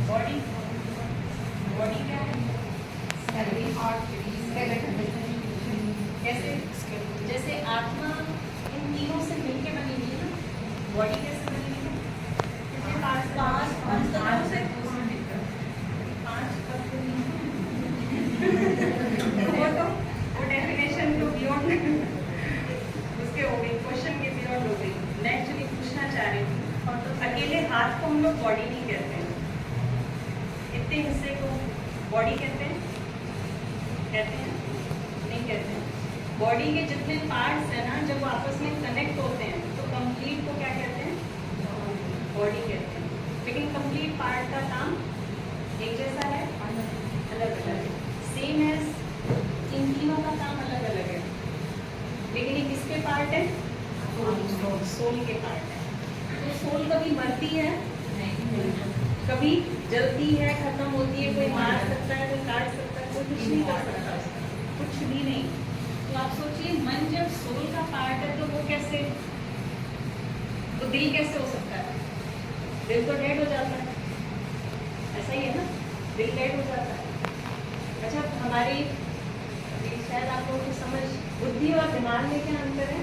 Body body body क्या है? कैसे? जैसे आत्मा इन तीनों से मिलके बनी हुई है ना, बॉडी कैसे बनी हुई है? कितने पार्ट्स? पांच तत्वों से। पांच तत्व वो डेफिनेशन जो बियॉन्ड उसके हो गई, क्वेश्चन के बियॉन्ड हो गई। मैं एक्चुअली पूछना चाह रही थी, और तो अकेले हाथ को हम लोग बॉडी नहीं कहते हैं, इतने हिस्से को बॉडी कहते हैं? कहते हैं? नहीं कहते हैं। बॉडी के जितने पार्ट्स हैं ना, जब वो आपस में कनेक्ट होते हैं तो कंप्लीट को क्या कहते हैं? बॉडी कहते हैं। लेकिन कंप्लीट पार्ट का काम एक जैसा है? अलग अलग है। सेम एज इन तीनों का काम अलग अलग है, लेकिन ये किसके पार्ट है? सोल के पार्ट है। तो सोल कभी मरती है? कभी जलती है, खत्म होती है, कोई मार सकता है, कोई काट सकता है, कोई कुछ नहीं कर सकता उसका, कुछ भी नहीं। तो आप सोचिए, मन जब सोल का पार्ट है तो वो कैसे, तो दिल कैसे हो सकता है? दिल तो डेड हो जाता है, ऐसा ही है ना, दिल डेड हो जाता है। अच्छा, हमारी शायद आप लोगों की समझ, बुद्धि और दिमाग में क्या अंतर है?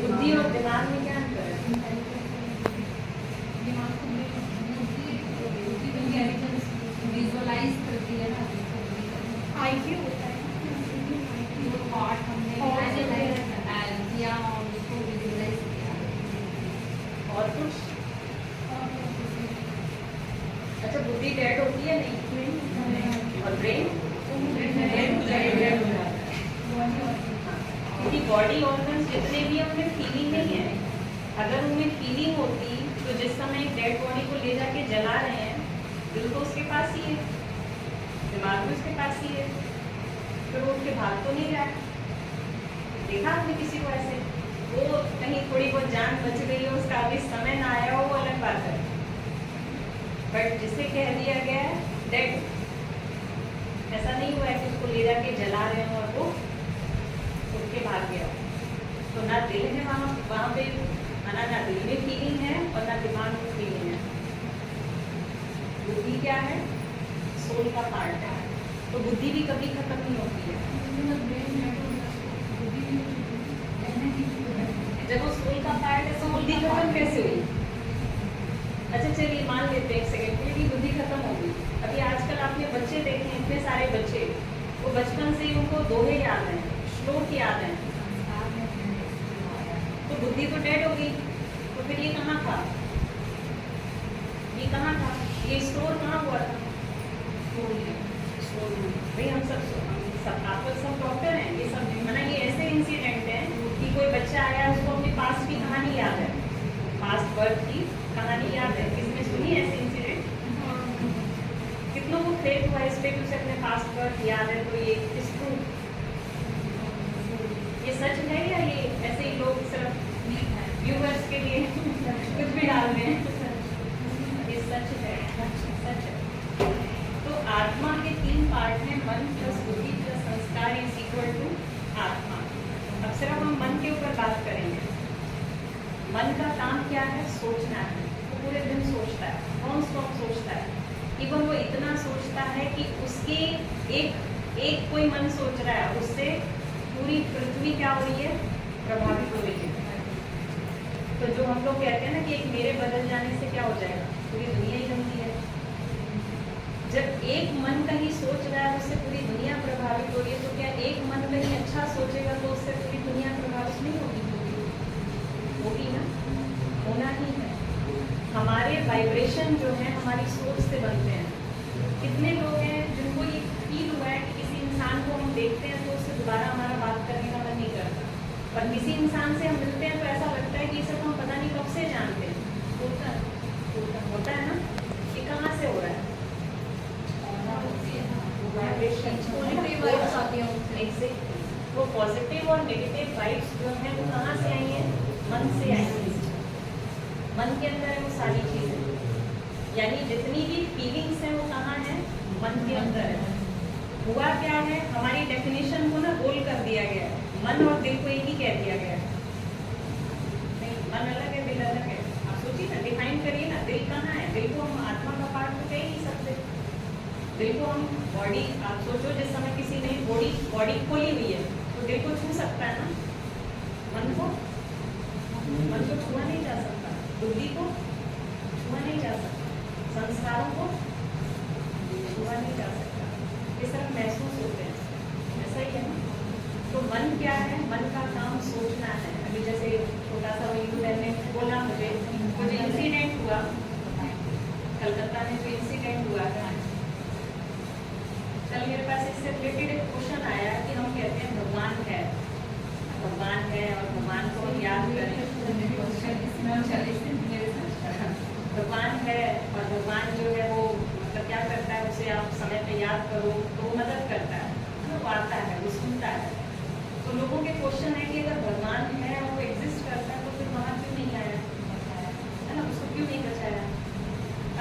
बुद्धि और दिमाग में क्या अंतर है? विजुअलाइज करती है ना, आईक्यू होता है, जो पार्ट हमने किया और उसको विजुअलाइज किया। और कुछ? अच्छा, बुद्धि डेड होती है? नहीं। और ब्रेन? ब्रेन डेड हो जाता है, क्योंकि बॉडी ऑर्गन्स जितने भी हैं उनमें फीलिंग नहीं है। अगर उनमें फीलिंग होती तो जिस समय एक डेड बॉडी को ले जाके जला रहे हैं, दिल तो उसके पास ही है, दिमाग भी उसके पास ही है, फिर वो उसके भाग तो नहीं रहा है। देखा आपने किसी को ऐसे? वो कहीं थोड़ी बहुत जान बच गई हो, उसका अभी समय ना आया हो, वो अलग बात है, बट जिसे कह दिया गया है डेड, ऐसा नहीं हुआ है कि उसको ले जाके जला रहे हो और वो उठ के भाग गया। तो ना दिल है वहाँ पे, ना दिल में फीलिंग है और ना दिमाग में फीलिंग है। बुद्धि क्या है? सोल का पार्ट है। तो बुद्धि भी कभी खत्म नहीं होती है। जब वो सोल का पार्ट है तो बुद्धि खत्म कैसे हुई? अच्छा चलिए मान लेते हैं एक सेकंड के लिए कि बुद्धि खत्म हो गई। अभी आजकल आपने बच्चे देखे, इतने सारे बच्चे, वो बचपन से ही उनको दोहे याद हैं, श्लोक याद हैं, तो बुद्धि तो डेड हो गई। तो फिर ये कहाँ था? ये कहाँ था? ये स्टोर कहाँ हुआ था? भाई हम सब आप लोग सब डॉक्टर हैं, ये सब माना ये ऐसे इंसिडेंट हैं कि कोई बच्चा आया, उसको अपनी पास्ट की कहानी याद है, पास्ट बर्थ की कहानी याद है। किसने सुनी ऐसे इंसिडेंट? कितनों को क्रेज हुआ इस पे कि उसे अपने पास्ट बर्थ याद है? तो ये इस ये सच है या ये ऐसे ही लोग सिर्फ व्यूअर्स के लिए कुछ भी डाल रहे हैं? ये सच है, सच है। तो आत्मा के तीन पार्ट हैं, मन प्लस बुद्धि प्लस संस्कार इज इक्वल टू आत्मा। अब सिर्फ हम मन के ऊपर बात करेंगे। मन का काम क्या है? सोचना है। वो पूरे दिन सोचता है, नॉन स्टॉप सोचता है। इवन वो इतना सोचता है कि उसके एक कोई मन सोच रहा है, उससे पूरी पृथ्वी क्या हो रही है? प्रभावित हो रही है। तो जो हम लोग कहते हैं ना कि एक मेरे बदल जाने से क्या हो जाएगा? पूरी दुनिया ही बनती है। जब एक मन कहीं सोच रहा है उससे पूरी दुनिया प्रभावित हो रही है, तो क्या एक मन कहीं अच्छा सोचेगा तो उससे पूरी दुनिया प्रभावित नहीं होगी? होगी ना, होना ही है। हमारे वाइब्रेशन जो है हमारी सोच से बनते हैं। कितने लोग हैं जिनको ये फील हुआ है कि किसी इंसान को हम देखते हैं तो उससे दोबारा हमारा बात करने का मन नहीं करता, पर किसी इंसान से हम मिलते हैं तो ऐसा लगता है कि इसे तो हम पता नहीं कब से जानते हैं। होता है ना? ये कहाँ से हो रहा है? वो पॉजिटिव और नेगेटिव वाइब्स जो हैं वो कहाँ से आई हैं? मन से आई हैं। मन के अंदर है वो सारी चीजें, यानी जितनी भी फीलिंग्स हैं वो कहाँ है? मन के अंदर है। हुआ क्या है? हमारी डेफिनेशन को ना गोल कर दिया गया है, मन और दिल को एक ही कह दिया गया है। नहीं, मन अलग है, दिल अलग है। दिल को हम बॉडी, आप सोचो जिस समय किसी ने बॉडी खोली हुई है तो दिल को छू सकता है ना, मन को छुआ नहीं जा सकता, बुद्धि को छुआ नहीं जा सकता, संस्कारों को छुआ नहीं जा सकता, ये सब महसूस होते हैं, ऐसा ही है ना। तो मन क्या है, मन का काम सोचना है। अभी जैसे छोटा सा वीडियो मैंने बोला, मुझे इंसिडेंट हुआ कलकत्ता में, जो इंसिडेंट हुआ है, कल मेरे पास इससे रिलेटेड एक क्वेश्चन आया कि हम कहते हैं भगवान है और भगवान को हम याद करें, भगवान है और भगवान जो है वो मतलब क्या करता है, उसे आप समय पे याद करो तो वो मदद करता है, वो आता है, वो सुनता है। तो लोगों के क्वेश्चन है कि अगर भगवान है और वो एग्जिस्ट करता है तो फिर वहाँ क्यों नहीं आया, है ना, उसको क्यों नहीं बचाया।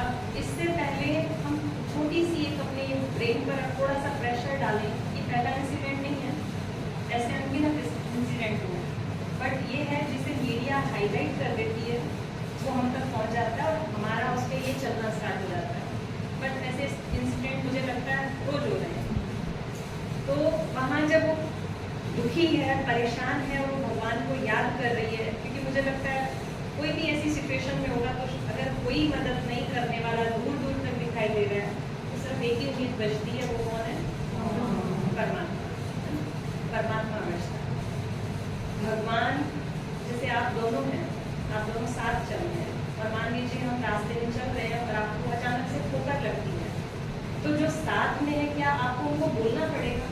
अब इससे पहले हम छोटी सी एक अपने ब्रेन पर थोड़ा सा प्रेशर डालें कि पहला इंसिडेंट नहीं है, ऐसे अनगिनत इंसिडेंट हुए, बट ये है जिसे मीडिया हाईलाइट कर देती है, वो हम तक पहुंच जाता है और हमारा उस पर ये चलना स्टार्ट हो जाता है। बट ऐसे इंसिडेंट मुझे लगता है रोज हो रहे हैं। तो वहाँ जब वो दुखी है, परेशान है और वो भगवान को याद कर रही है, क्योंकि मुझे लगता है कोई भी ऐसी सिचुएशन में होगा तो अगर कोई मदद नहीं करने वाला दूर दूर तक दिखाई दे रहा है तो सिर्फ एक ही उम्मीद बचती है, वो कौन है, परमात्मा बचता है। भगवान जैसे आप दोनों हैं, आप दोनों साथ चल रहे हैं और मान लीजिए हम रास्ते में चल रहे हैं और आपको अचानक से ठोकर लगती है, तो जो साथ में है क्या आपको उनको बोलना पड़ेगा